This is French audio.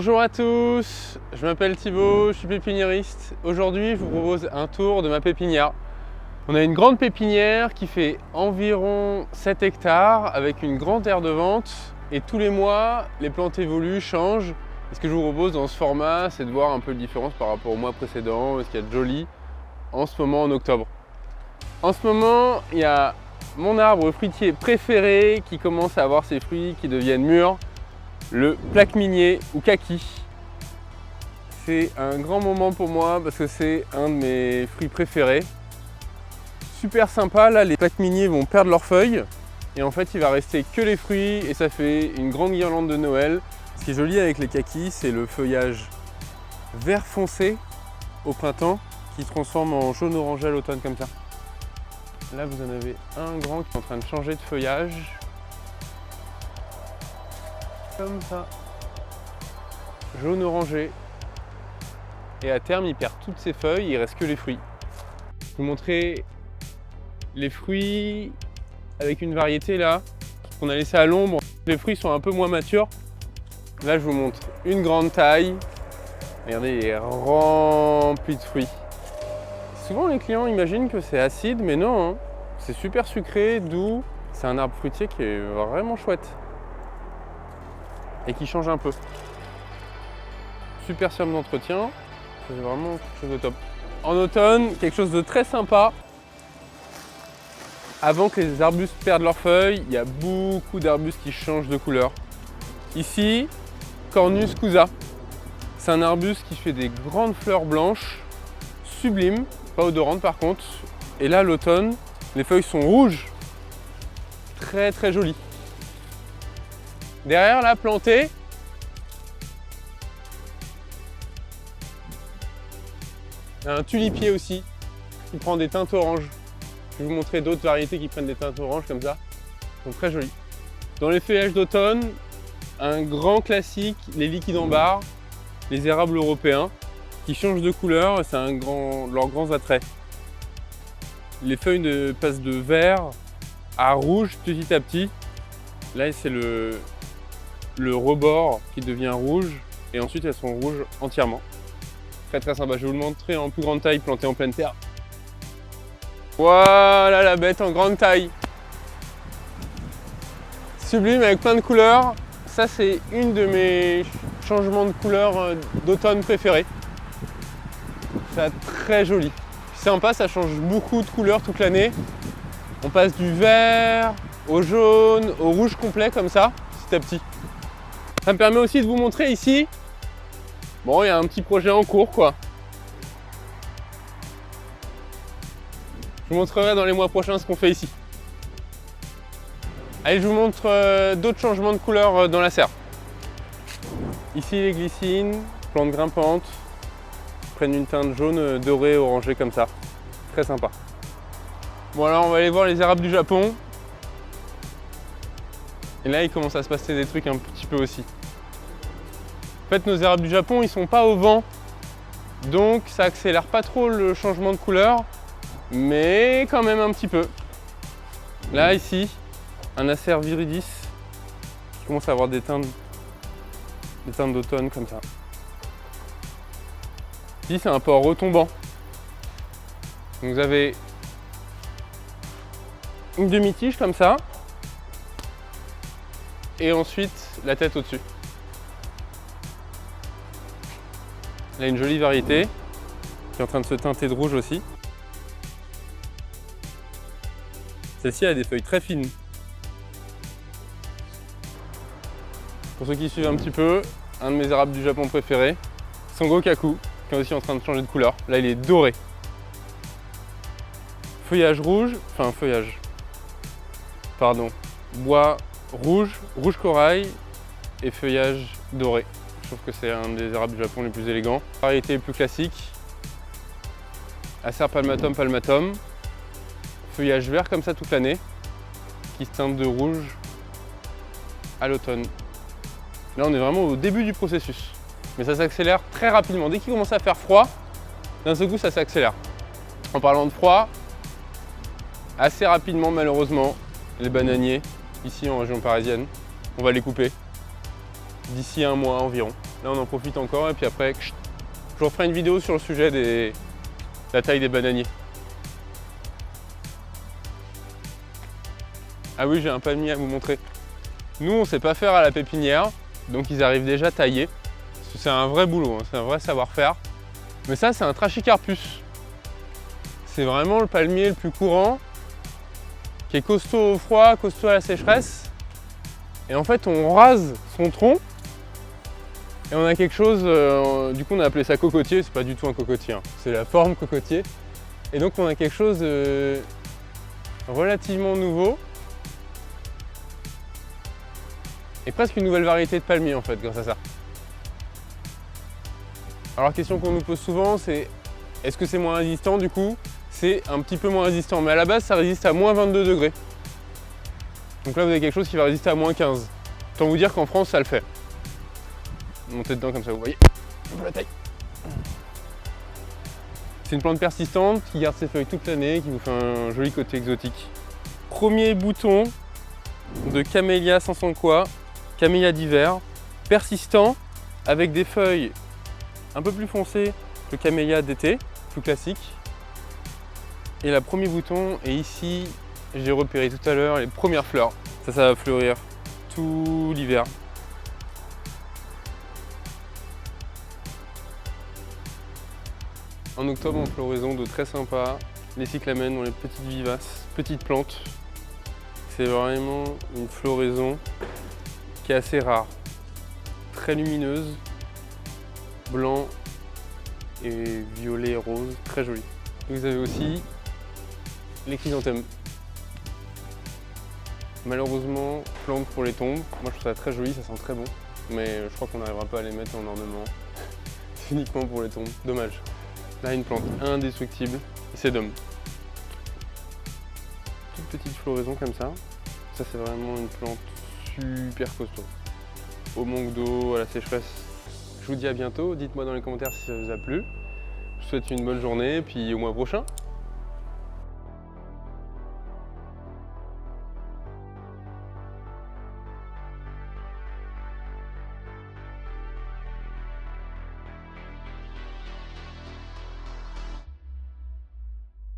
Bonjour à tous, je m'appelle Thibaut, je suis pépiniériste. Aujourd'hui, je vous propose un tour de ma pépinière. On a une grande pépinière qui fait environ 7 hectares avec une grande aire de vente. Et tous les mois, les plantes évoluent, changent. Et ce que je vous propose dans ce format, c'est de voir un peu la différence par rapport au mois précédent, ce qu'il y a de joli en ce moment en octobre. En ce moment, il y a mon arbre fruitier préféré qui commence à avoir ses fruits qui deviennent mûrs. Le plaque minier ou kaki. C'est un grand moment pour moi parce que c'est un de mes fruits préférés. Super sympa, là les plaques miniers vont perdre leurs feuilles et en fait il va rester que les fruits et ça fait une grande guirlande de Noël. Ce qui est joli avec les kakis, c'est le feuillage vert foncé au printemps qui se transforme en jaune orangé à l'automne comme ça. Là vous en avez un grand qui est en train de changer de feuillage. Comme ça, jaune orangé, et à terme il perd toutes ses feuilles, il reste que les fruits. Je vais vous montrer les fruits avec une variété là qu'on a laissé à l'ombre. Les fruits sont un peu moins matures. Là je vous montre une grande taille, regardez, il est rempli de fruits. Souvent les clients imaginent que c'est acide, mais non, hein. C'est super sucré, doux. C'est un arbre fruitier qui est vraiment chouette et qui change un peu. Super simple d'entretien, c'est vraiment quelque chose de top. En automne, quelque chose de très sympa. Avant que les arbustes perdent leurs feuilles, il y a beaucoup d'arbustes qui changent de couleur. Ici, Cornus scusa. C'est un arbuste qui fait des grandes fleurs blanches, sublimes, pas odorantes par contre. Et là, l'automne, les feuilles sont rouges, très très jolies. Derrière là, planté, un tulipier aussi qui prend des teintes oranges. Je vais vous montrer d'autres variétés qui prennent des teintes oranges comme ça. Ils sont très jolies. Dans les feuillages d'automne, un grand classique, les liquides en barre, les érables européens qui changent de couleur, c'est leurs grands attraits. Les feuilles passent de vert à rouge petit à petit. Là, c'est le rebord qui devient rouge et ensuite elles sont rouges entièrement. Très très sympa, je vais vous le montrer en plus grande taille planté en pleine terre. Voilà la bête en grande taille. Sublime avec plein de couleurs. Ça c'est une de mes changements de couleur d'automne préférés. C'est très joli. Sympa, ça change beaucoup de couleurs toute l'année. On passe du vert au jaune, au rouge complet comme ça, petit à petit. Ça me permet aussi de vous montrer ici, bon, il y a un petit projet en cours quoi. Je vous montrerai dans les mois prochains ce qu'on fait ici. Allez, je vous montre d'autres changements de couleur dans la serre. Ici les glycines, plantes grimpantes, prennent une teinte jaune, dorée, orangée comme ça. Très sympa. Bon alors on va aller voir les érables du Japon. Et là il commence à se passer des trucs un petit peu aussi. En fait, nos érables du Japon, ils sont pas au vent, donc ça accélère pas trop le changement de couleur, mais quand même un petit peu. Là, ici, un Acer viridis qui commence à avoir des teintes d'automne comme ça. Ici, c'est un port retombant. Donc, vous avez une demi-tige comme ça, et ensuite la tête au-dessus. Là, une jolie variété qui est en train de se teinter de rouge aussi. Celle-ci a des feuilles très fines. Pour ceux qui suivent un petit peu, un de mes érables du Japon préférés, Sangokaku, qui est aussi en train de changer de couleur. Là, il est doré. Feuillage rouge, bois rouge, rouge corail et feuillage doré. Je trouve que c'est un des érables du Japon les plus élégants. Variété plus classique, Acer palmatum palmatum, feuillage vert comme ça toute l'année, qui se teinte de rouge à l'automne. Là on est vraiment au début du processus, mais ça s'accélère très rapidement. Dès qu'il commence à faire froid, d'un seul coup ça s'accélère. En parlant de froid, assez rapidement malheureusement, les bananiers, ici en région parisienne, on va les couper. d'ici un mois environ. Là on en profite encore et puis après je vous referai une vidéo sur le sujet de la taille des bananiers. Ah oui, j'ai un palmier à vous montrer. Nous on sait pas faire à la pépinière, donc ils arrivent déjà taillés. C'est un vrai boulot, hein, c'est un vrai savoir-faire. Mais ça c'est un Trachycarpus. C'est vraiment le palmier le plus courant, qui est costaud au froid, costaud à la sécheresse. Et en fait on rase son tronc et on a quelque chose, du coup on a appelé ça cocotier, c'est pas du tout un cocotier, hein, c'est la forme cocotier. Et donc on a quelque chose de relativement nouveau et presque une nouvelle variété de palmiers en fait grâce à ça. Alors la question qu'on nous pose souvent c'est est-ce que c'est moins résistant? Du coup c'est un petit peu moins résistant, mais à la base ça résiste à moins 22 degrés. Donc là vous avez quelque chose qui va résister à moins 15. Autant vous dire qu'en France ça le fait. Montez dedans comme ça vous voyez la taille. C'est une plante persistante qui garde ses feuilles toute l'année, qui vous fait un joli côté exotique. Premier bouton de Camellia Sansanquois, Camellia d'hiver, persistant avec des feuilles un peu plus foncées que Camellia d'été, plus classique. Et le premier bouton est ici, j'ai repéré tout à l'heure les premières fleurs. Ça va fleurir tout l'hiver. En octobre, en floraison de très sympa, les cyclamènes ont les petites vivaces, petites plantes. C'est vraiment une floraison qui est assez rare, très lumineuse, blanc et violet et rose, très joli. Vous avez aussi les chrysanthèmes. Malheureusement, plante pour les tombes. Moi je trouve ça très joli, ça sent très bon, mais je crois qu'on n'arrivera pas à les mettre en ornement. C'est uniquement pour les tombes, dommage. Là, une plante indestructible, Sedum. Toute petite floraison comme ça. Ça, c'est vraiment une plante super costaud. Au manque d'eau, à la sécheresse. Je vous dis à bientôt. Dites-moi dans les commentaires si ça vous a plu. Je vous souhaite une bonne journée, puis au mois prochain.